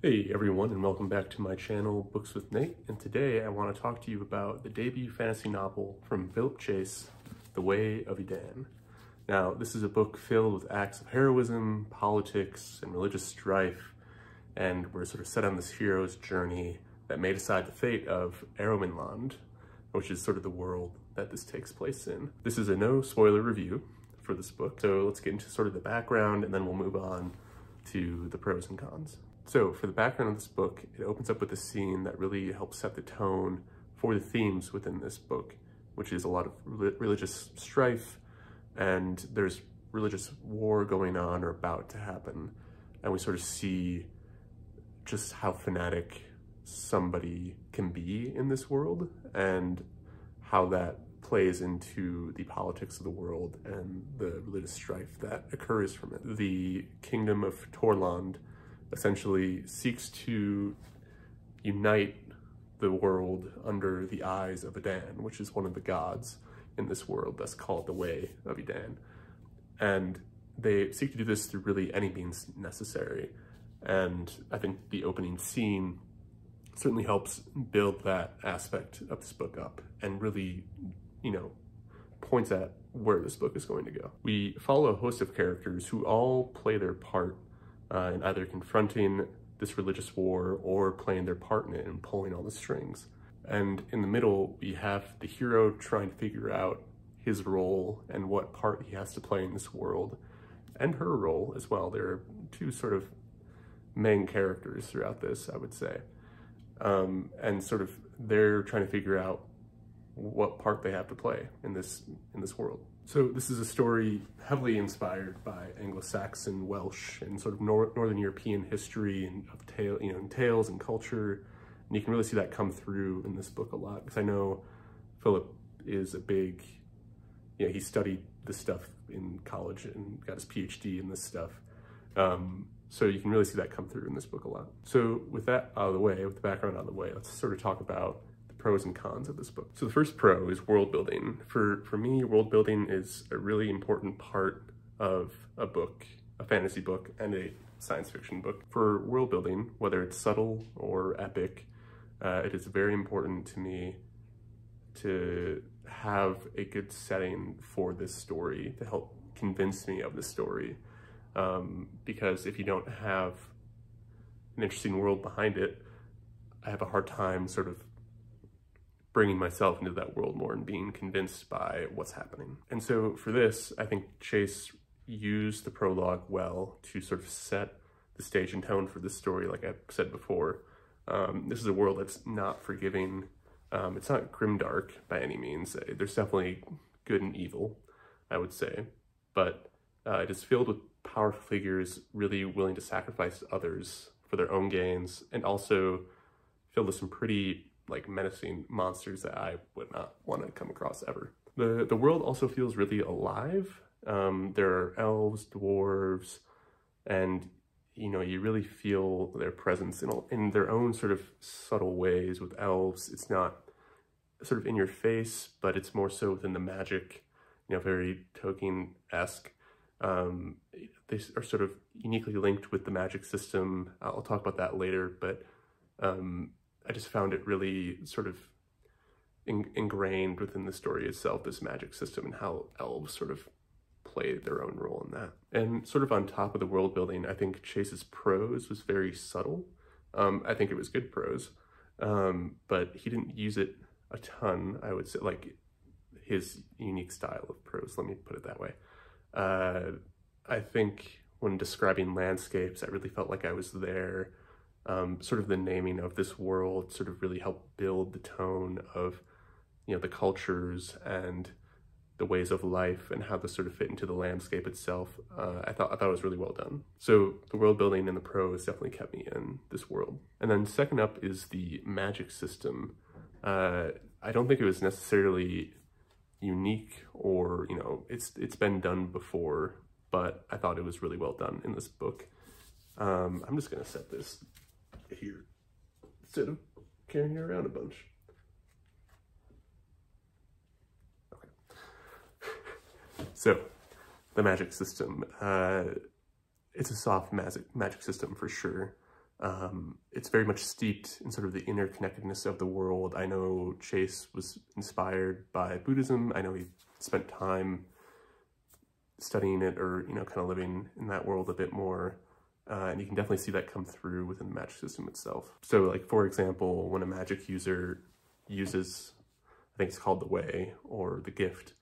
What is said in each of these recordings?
Hey everyone, and welcome back to my channel, Books with Nate. And today I want to talk to you about the debut fantasy novel from Phillip, The Way of Edan. Now, this is a book filled with acts of heroism, politics, and religious strife, and we're sort of set on this hero's journey that may decide the fate of Land, which is sort of the world that this takes place in. This is a no spoiler review for this book, so let's get into sort of the background and then we'll move on to the pros and cons. So for the background of this book, it opens up with a scene that really helps set the tone for the themes within this book, which is a lot of religious strife, and there's religious war going on or about to happen. And we sort of see just how fanatic somebody can be in this world and how that plays into the politics of the world and the religious strife that occurs from it. The kingdom of Torland essentially seeks to unite the world under the eyes of Edan, which is one of the gods in this world that's called the Way of Edan. And they seek to do this through really any means necessary. And I think the opening scene certainly helps build that aspect of this book up and really, points at where this book is going to go. We follow a host of characters who all play their part in either confronting this religious war or playing their part in it and pulling all the strings. And in the middle, we have the hero trying to figure out his role and what part he has to play in this world, and her role as well. There are two sort of main characters throughout this, I would say. And sort of they're trying to figure out what part they have to play in this world. So this is a story heavily inspired by Anglo-Saxon, Welsh, and sort of Northern European history and of tales and culture. And you can really see that come through in this book a lot, because I know Phillip is a big, he studied this stuff in college and got his PhD in this stuff. So you can really see that come through in this book a lot. So with that out of the way, with the background out of the way, let's sort of talk about pros and cons of this book. So the first pro is world building. For me, world building is a really important part of a book, a fantasy book and a science fiction book. For world building, whether it's subtle or epic, it is very important to me to have a good setting for this story to help convince me of the story. Because if you don't have an interesting world behind it, I have a hard time sort of bringing myself into that world more and being convinced by what's happening. And so for this, I think Chase used the prologue well to sort of set the stage and tone for this story, like I said before. This is a world that's not forgiving. It's not grimdark by any means. There's definitely good and evil, I would say, but it is filled with powerful figures really willing to sacrifice others for their own gains, and also filled with some pretty menacing monsters that I would not want to come across ever. The world also feels really alive. There are elves, dwarves, and you really feel their presence in their own sort of subtle ways. With elves, it's not sort of in your face, but it's more so within the magic, very Tolkien-esque. They are sort of uniquely linked with the magic system. I'll talk about that later, but I just found it really sort of ingrained within the story itself, this magic system, and how elves sort of play their own role in that. And sort of on top of the world building, I think Chase's prose was very subtle. I think it was good prose, but he didn't use it a ton, I would say, his unique style of prose, let me put it that way. I think when describing landscapes, I really felt like I was there. Sort of the naming of this world sort of really helped build the tone of, the cultures and the ways of life and how this sort of fit into the landscape itself. I thought it was really well done. So the world building and the prose definitely kept me in this world. And then second up is the magic system. I don't think it was necessarily unique or, it's been done before, but I thought it was really well done in this book. I'm just gonna set this here instead of carrying it around a bunch. Okay. So the magic system, it's a soft magic system for sure. It's very much steeped in sort of the interconnectedness of the world. I know Chase was inspired by Buddhism. I know he spent time studying it, or, you know, kind of living in that world a bit more. And you can definitely see that come through within the magic system itself. So, like, for example, when a magic user uses, I think it's called the way or the gift,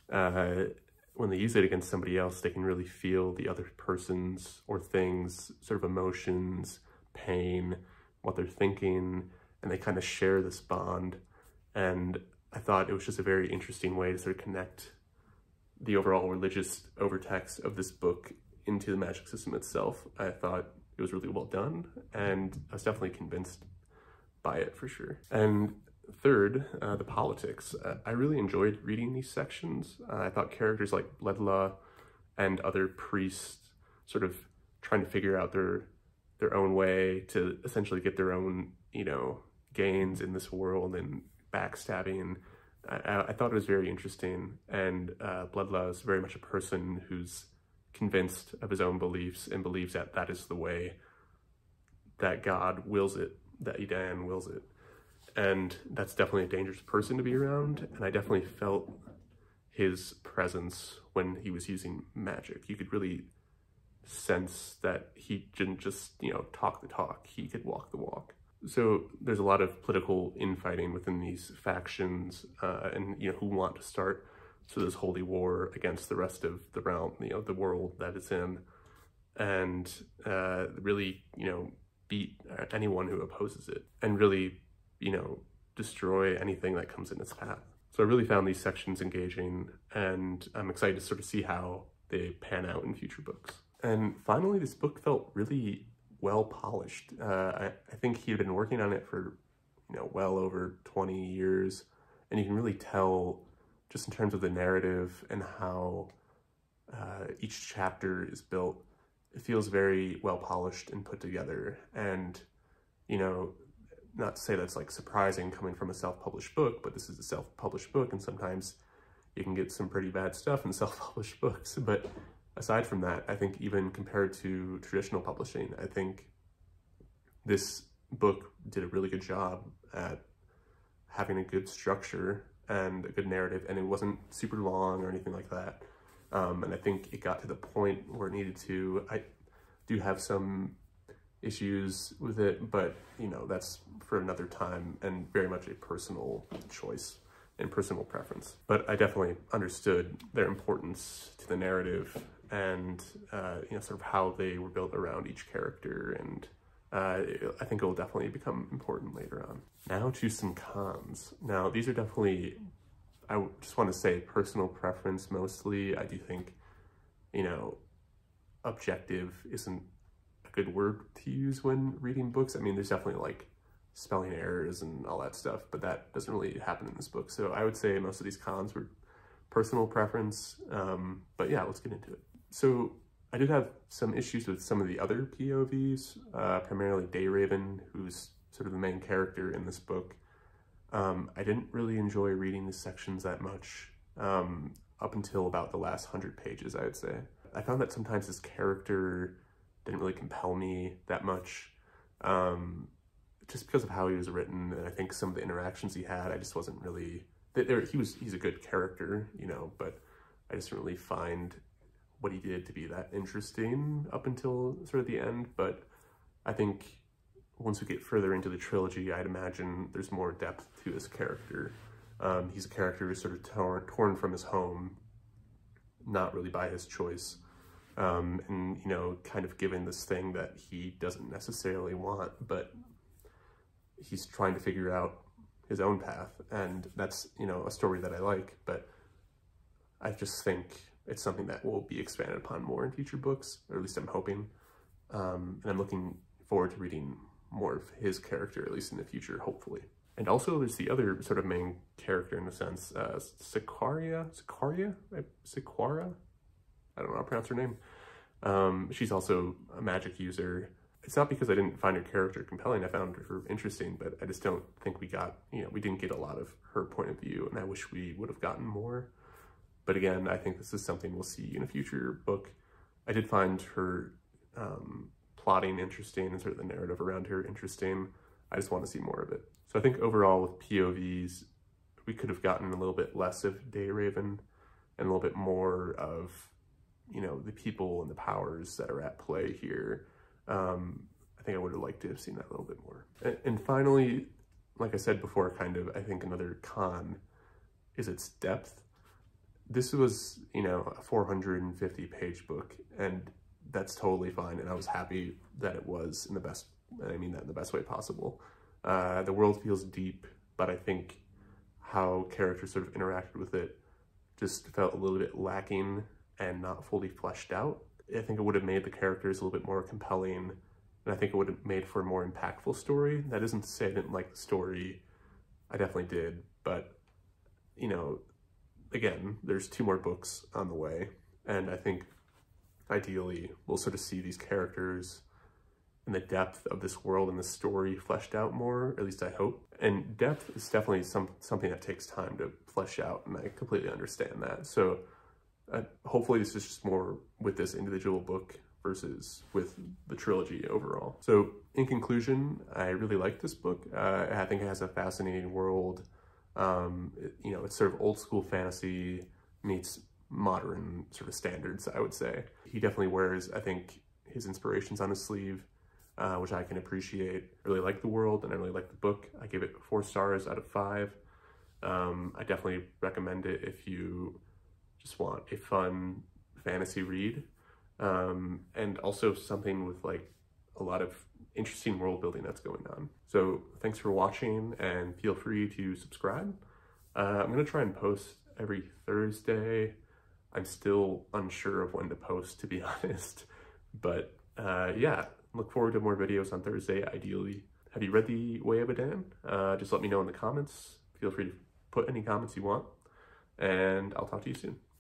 when they use it against somebody else, they can really feel the other person's or things sort of emotions, pain, what they're thinking, and they kind of share this bond. And I thought it was just a very interesting way to sort of connect the overall religious overtext of this book into the magic system itself. I thought it was really well done, and I was definitely convinced by it for sure. And third, the politics. I really enjoyed reading these sections. I thought characters like Bledla and other priests sort of trying to figure out their own way to essentially get their own, you know, gains in this world, and backstabbing. I thought it was very interesting, and Bledla is very much a person who's convinced of his own beliefs and believes that that is the way that God wills it, that Edan wills it. And that's definitely a dangerous person to be around, and I definitely felt his presence when he was using magic. You could really sense that he didn't just, you know, talk the talk, he could walk the walk. So there's a lot of political infighting within these factions, and, you know, who want to start so this holy war against the rest of the realm, you know, the world that it's in, and really, you know, beat anyone who opposes it, and really, you know, destroy anything that comes in its path. So I really found these sections engaging, and I'm excited to sort of see how they pan out in future books. And finally, this book felt really well polished. I think he had been working on it for, you know, well over 20 years, and you can really tell just in terms of the narrative and how each chapter is built. It feels very well polished and put together. And, you know, not to say that's like surprising coming from a self-published book, but this is a self-published book, and sometimes you can get some pretty bad stuff in self-published books. But aside from that, I think even compared to traditional publishing, I think this book did a really good job at having a good structure and a good narrative, and it wasn't super long or anything like that. And I think it got to the point where it needed to. I do have some issues with it, but, you know, that's for another time, and very much a personal choice and personal preference. But I definitely understood their importance to the narrative, and you know, sort of how they were built around each character, and I think it will definitely become important later on. Now to some cons. Now, these are definitely, I just want to say, personal preference mostly. I do think, you know, objective isn't a good word to use when reading books. I mean, there's definitely like spelling errors and all that stuff, but that doesn't really happen in this book. So I would say most of these cons were personal preference, but yeah, let's get into it. So I did have some issues with some of the other POVs, primarily Dayraven, who's sort of the main character in this book. I didn't really enjoy reading the sections that much, up until about the last 100 pages, I would say. I found that sometimes this character didn't really compel me that much, just because of how he was written, and I think some of the interactions he had, I just wasn't really, he's a good character, you know, but I just didn't really find what he did to be that interesting up until sort of the end. But I think once we get further into the trilogy, I'd imagine there's more depth to his character. He's a character who's sort of torn from his home, not really by his choice, and, you know, kind of given this thing that he doesn't necessarily want, but he's trying to figure out his own path. And that's, you know, a story that I like, but I just think it's something that will be expanded upon more in future books, or at least I'm hoping. And I'm looking forward to reading more of his character, at least in the future, hopefully. And also there's the other sort of main character in a sense, Sequara? I don't know how to pronounce her name. She's also a magic user. It's not because I didn't find her character compelling. I found her interesting, but I just don't think we got, you know, we didn't get a lot of her point of view, and I wish we would have gotten more. But again, I think this is something we'll see in a future book. I did find her plotting interesting and sort of the narrative around here interesting. I just want to see more of it. So I think overall with POVs, we could have gotten a little bit less of Dayraven and a little bit more of, you know, the people and the powers that are at play here. I think I would have liked to have seen that a little bit more. And finally, like I said before, kind of, I think another con is its depth. This was, you know, a 450-page book, and that's totally fine. And I was happy that it was in the best, I mean that in the best way possible. The world feels deep, but I think how characters sort of interacted with it just felt a little bit lacking and not fully fleshed out. I think it would have made the characters a little bit more compelling, and I think it would have made for a more impactful story. That isn't to say I didn't like the story. I definitely did, but, you know, again, there's 2 more books on the way, and I think ideally we'll sort of see these characters and the depth of this world and the story fleshed out more, at least I hope. And depth is definitely something that takes time to flesh out, and I completely understand that. So hopefully this is just more with this individual book versus with the trilogy overall. So in conclusion, I really like this book. I think it has a fascinating world. You know, it's sort of old school fantasy meets modern sort of standards, I would say. He definitely wears, I think, his inspirations on his sleeve, which I can appreciate. I really like the world and I really like the book. I give it 4 stars out of 5. I definitely recommend it if you just want a fun fantasy read, and also something with like a lot of interesting world building that's going on. So thanks for watching, and feel free to subscribe. I'm gonna try and post every Thursday. I'm still unsure of when to post, to be honest, but yeah, look forward to more videos on Thursday, ideally. Have you read The Way of Edan? Just let me know in the comments. Feel free to put any comments you want, and I'll talk to you soon.